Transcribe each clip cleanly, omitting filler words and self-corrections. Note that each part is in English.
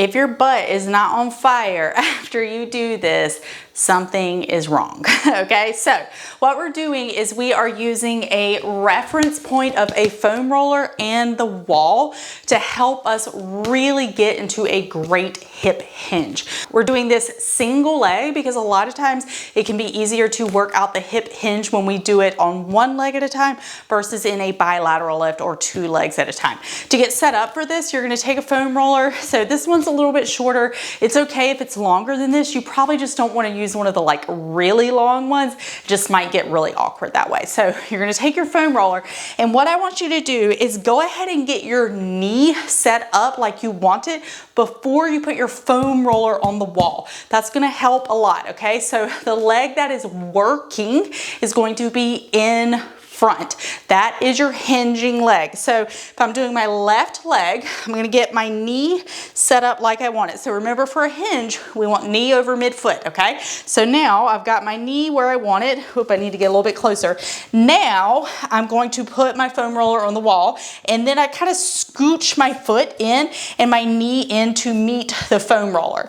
If your butt is not on fire after you do this, something is wrong. Okay, so what we're doing is we are using a reference point of a foam roller and the wall to help us really get into a great hip hinge. We're doing this single leg because a lot of times it can be easier to work out the hip hinge when we do it on one leg at a time versus in a bilateral lift or two legs at a time. To get set up for this, you're going to take a foam roller. So this one's a little bit shorter. It's okay if it's longer than this. You probably just don't want to use one of the like really long ones. It just might get really awkward that way. So you're going to take your foam roller, and what I want you to do is go ahead and get your knee set up like you want it before you put your foam roller on the wall. That's going to help a lot. Okay, so the leg that is working is going to be in front. That is your hinging leg. So if I'm doing my left leg, I'm going to get my knee set up like I want it. So remember, for a hinge, we want knee over midfoot, okay? So now I've got my knee where I want it. Oop, I need to get a little bit closer. Now I'm going to put my foam roller on the wall, and then I kind of scooch my foot in and my knee in to meet the foam roller.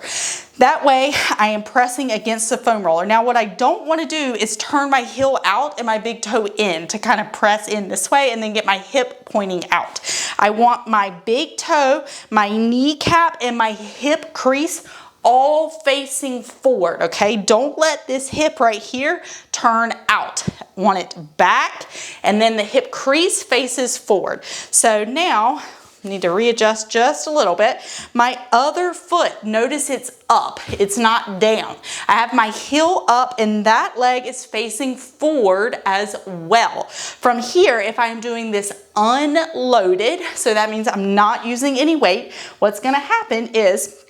That way I am pressing against the foam roller. Now what I don't want to do is turn my heel out and my big toe in to kind of press in this way and then get my hip pointing out. I want my big toe, my kneecap, and my hip crease all facing forward, okay? Don't let this hip right here turn out. Want it back, and then the hip crease faces forward. So now need to readjust just a little bit. My other foot, notice it's up, it's not down. I have my heel up and that leg is facing forward as well. From here, if I'm doing this unloaded, so that means I'm not using any weight, what's gonna happen is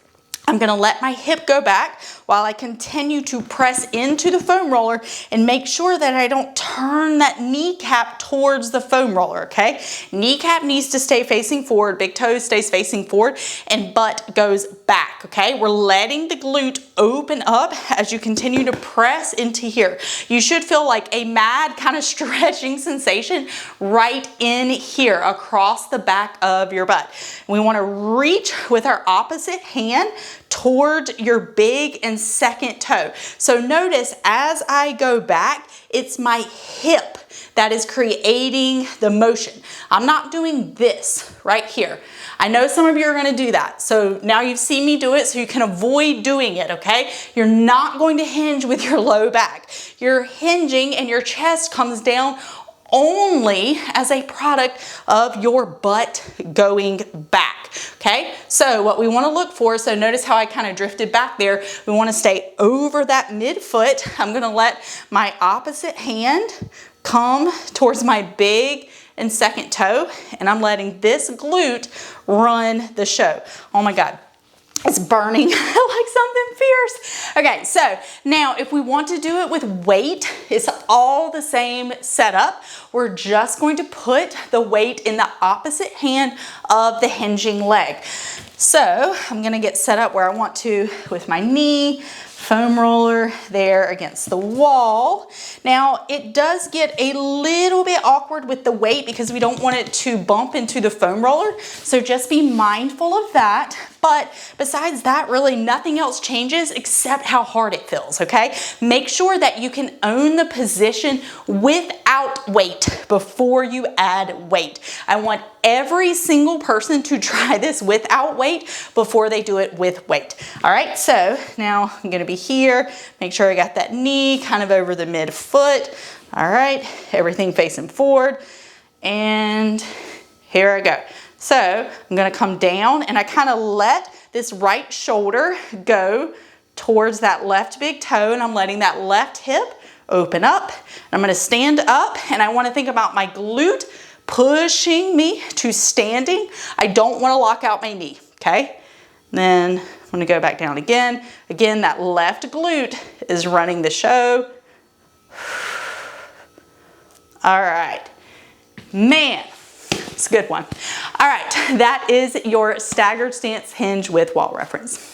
I'm gonna let my hip go back while I continue to press into the foam roller and make sure that I don't turn that kneecap towards the foam roller, okay? Kneecap needs to stay facing forward, big toe stays facing forward, and butt goes back, okay? We're letting the glute open up as you continue to press into here. You should feel like a mad kind of stretching sensation right in here across the back of your butt. We wanna reach with our opposite hand toward your big and second toe. So notice as I go back, it's my hip that is creating the motion. I'm not doing this right here. I know some of you are gonna do that. So now you've seen me do it so you can avoid doing it, okay? You're not going to hinge with your low back. You're hinging and your chest comes down only as a product of your butt going back, okay? So what we wanna look for, so notice how I kind of drifted back there. We wanna stay over that midfoot. I'm gonna let my opposite hand come towards my big and second toe, and I'm letting this glute run the show. Oh my God. It's burning like something fierce. Okay, so now if we want to do it with weight, it's all the same setup. We're just going to put the weight in the opposite hand of the hinging leg. So I'm gonna get set up where I want to with my knee, foam roller there against the wall. Now it does get a little bit awkward with the weight because we don't want it to bump into the foam roller. So just be mindful of that. But besides that, really nothing else changes except how hard it feels, okay? Make sure that you can own the position without weight before you add weight. I want every single person to try this without weight before they do it with weight. All right, so now I'm gonna be here. Make sure I got that knee kind of over the midfoot. All right, everything facing forward. And here I go. So I'm gonna come down and I kind of let this right shoulder go towards that left big toe, and I'm letting that left hip open up. I'm gonna stand up and I wanna think about my glute pushing me to standing. I don't wanna lock out my knee, okay? Then I'm gonna go back down again. Again, that left glute is running the show. All right, man. It's a good one. All right, that is your staggered stance hinge with wall reference.